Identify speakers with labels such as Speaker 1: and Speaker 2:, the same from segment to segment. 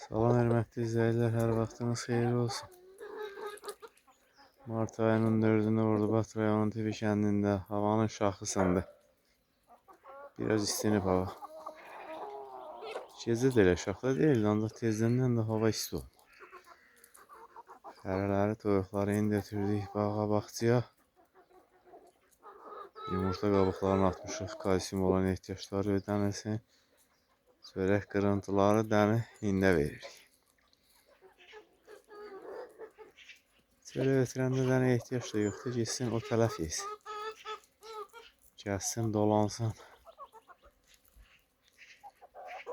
Speaker 1: Salam hörmətli izləyicilər, hər vaxtınız xeyirli olsun. Mart ayının 4-ünde Ordubat rayonunun Tibi kəndində havanın şaxısındı. Biraz istinib hava. Gecə də elə şaxda deyildi, ancaq tezdəndən də hava isti oldu. Fərələri, toyuqları indi götürdük bağa, baxçıya. Yumurta qabıqlarını atmışıq, kalsiyum olan ehtiyacları ödənilsin. Çörək qırıntıları dəni ində veririk. Çörək ötürəndə dənə ehtiyac da yoxdur, geçsin o tələf yesin. Gəlsin, dolansın.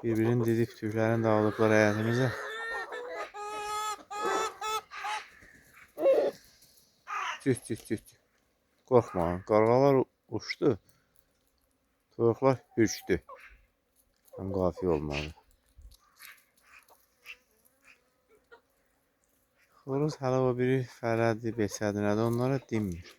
Speaker 1: Birbirini didib tüklərini dağıdıblar həyətimizə. Cüt. Qorxmayın, qarğalar uçdu. Toyuqlar hürçdü. Həm qafiyə olmalı. Xoruz hələ o biri fərədi, beçədi nədir, onlara dinmir.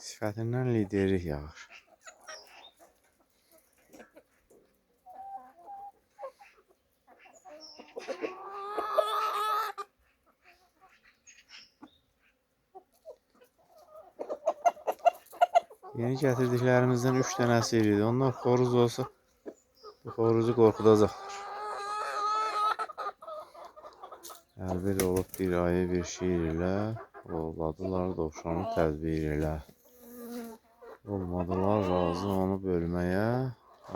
Speaker 1: Sifətindən liderlik yağır. Yeni gətirdiklərimizdən 3 dənəsi idi. Onlar xoruz olsa bu xoruzu qorxudacaqlar. Əlbir olub bir ayı bir şiir ilə, ovladılar dovşanı tədbir ilə. Olmadılar razı onu bölməyə,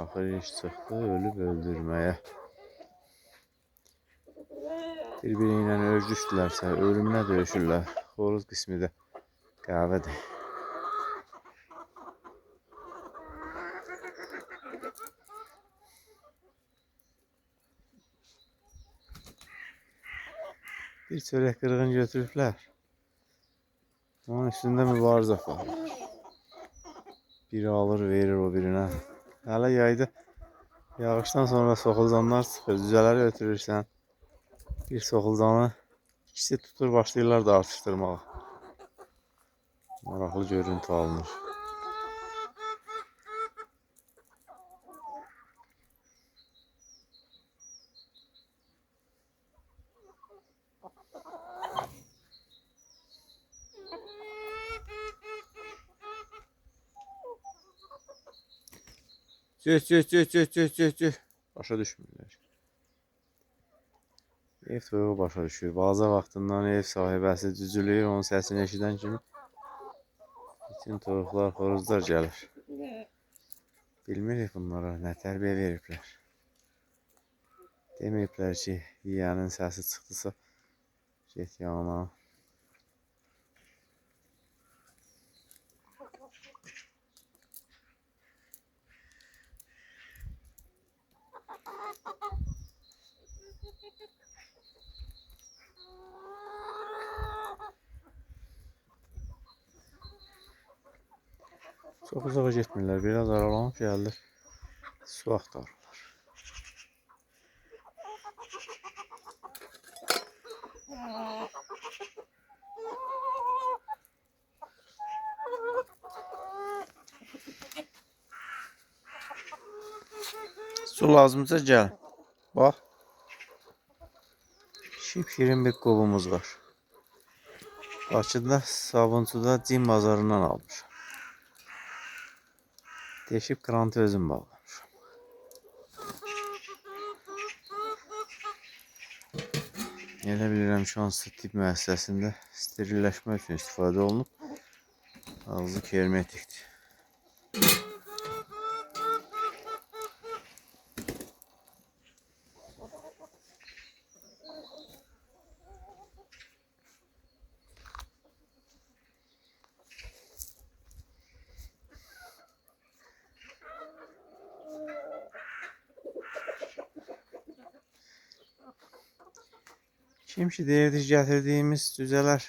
Speaker 1: axır iş çıxdı ölüb öldürməyə. Bir-biri ilə örgüşdülərsə ölümünə döyüşürlər. Xoruz qismi də qəhvədir. Bir çörək qırığını götürüblər. Onun üstündə mübarizə aparırlar. Biri alır, verir o birinə. Hələ yayda yağışdan sonra soxulcanlar çıxır. Cücələri ötürürsən. Bir soxulcanı ikisi tutur, başlayırlar da artışdırmağa. Maraqlı görüntü alınır. Cüt. Başa düşmürlər. Ev toyuğu başa düşür. Balaca vaxtından ev sahibəsi cücülüyür, onun səsini eşidən kimi bütün toyuqlar, xoruzlar gəlir. Bilmirik bunlara nə tərbiyə veriblər. Deməyiblər ki, yiyənin səsi çıxdısa get yanına. Çox uzağa getmirlər. Biraz aralanıb gəldi. Su axtarırlar. Su lazımsa gəl. Bax. Şirin bir qovumuz var. Bakıda Sabunçuda cin bazarından almışam. Deşib krantı özüm bağlamışam. Elə bilirəm şu an tibb müəssisəsində sterilləşmə üçün istifadə olunub. Ağzı hermetikdir. Kim ki deyirdi gətirdiyimiz cücələr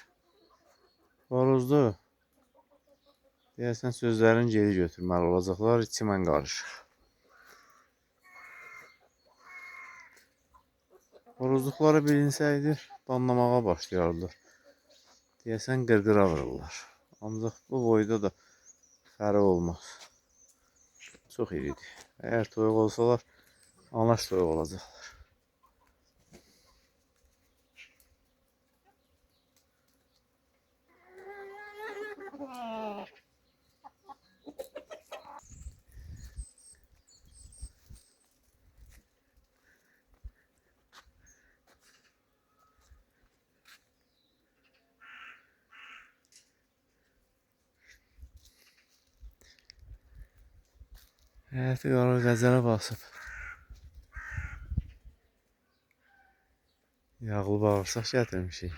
Speaker 1: xoruzdur. Deyəsən sözlərini geri götürməli olacaqlar, içimən qarışıq. Xoruzluqları bilinsəydi banlamağa başlayardılar. Deyəsən qırqıra vururlar. Ancaq bu boyda da xərə olmaz. Çox iridir. Əgər toyuq olsalar, anaç toyuq olacaqlar. Həyəti qara qəzərə basıb. Yağlı bağırsaq gətirmişik.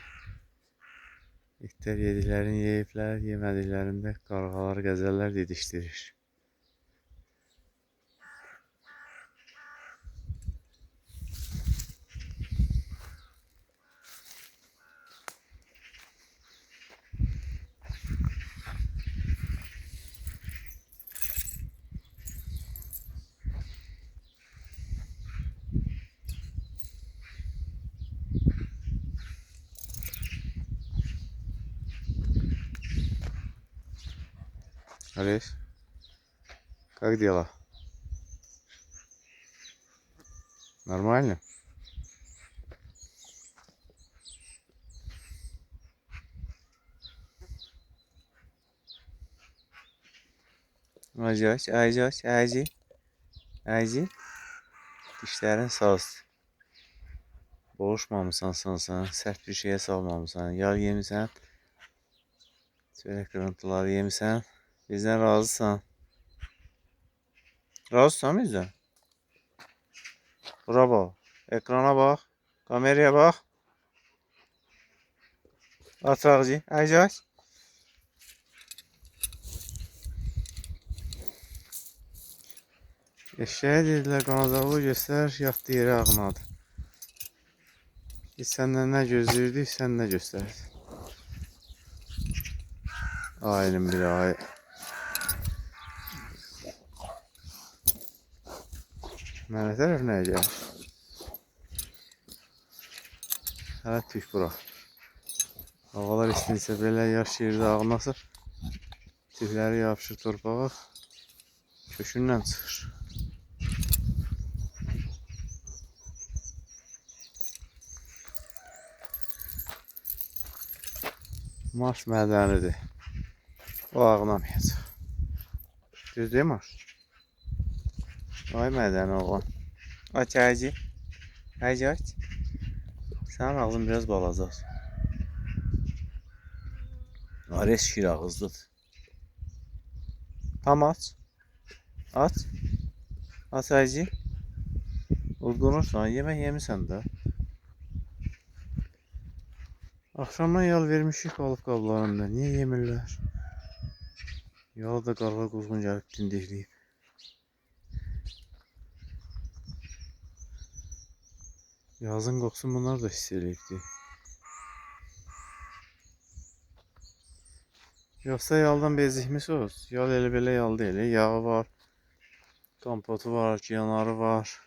Speaker 1: İtlər yediklərini yeyiblər, yemədiklərində qarğalar, qəzəllər didişdirir. Алис, как дела? Нормально? Aycıç, aycıç, aycı. Aycı. Dişlərin saz. Boğuşmamısan sansan, sərt bir şeyə salmamısan, yağ yemisən, çörək qırıntıları yemisən, bizdən razısan. Razısan bizdən? Bura bax, ekrana bax, kameraya bax. Aç ağzı, aycıç. Eşeğe dedilər qanacağı göstər, yatdı yerə ağnadı. Biz səndən nə gözləyirdik, sən nə göstərdin? Ayının bir ay. Mənə tərəf nəyə gəlir? Hələ tük bura. Havalar istinsə belə yaş yerdə ağnasa, tükləri yapışır torpağa, kökündən çıxır. Mars mədənidir. O ağlamayacaq. Düz deyil Mars? Ay mədəni oğlan. Aç aycı. Aycı aç. Sənin ağzın biraz balacadır. Ares şir ağızlıdır. Tam aç. Aç. Aç aycı. Udqunursan, yemək yemisən də. Axşamdan yal vermişik balıq qablarında. Niyə yemirlər? Yalı da qarğa quzğun gəlib dindikləyib. Yazın qoxusun bunlar da hiss eləyibdi. Yoxsa yaldan bezikmisiniz? Yal elə belə yal deyil. Yağı var, kompotu var, yanarı var.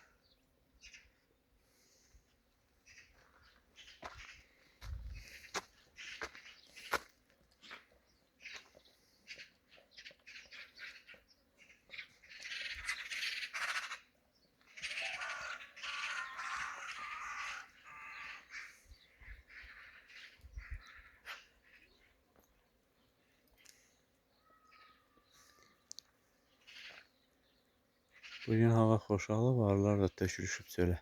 Speaker 1: Bugün hava xoşalıb, arılar da tökülüşüb çölə.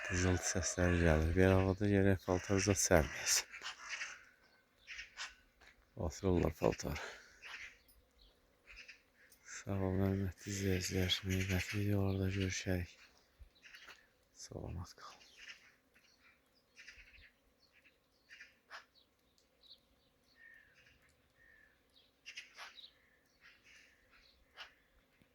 Speaker 1: Dızıltı səsləri gəlir. Bir havada gərək paltar zat sərməyəsin. Batırırlar paltarı. Sağ olun, hörmətli izləyicilər. Növbəti videolarda görüşərik. Salamat qalın.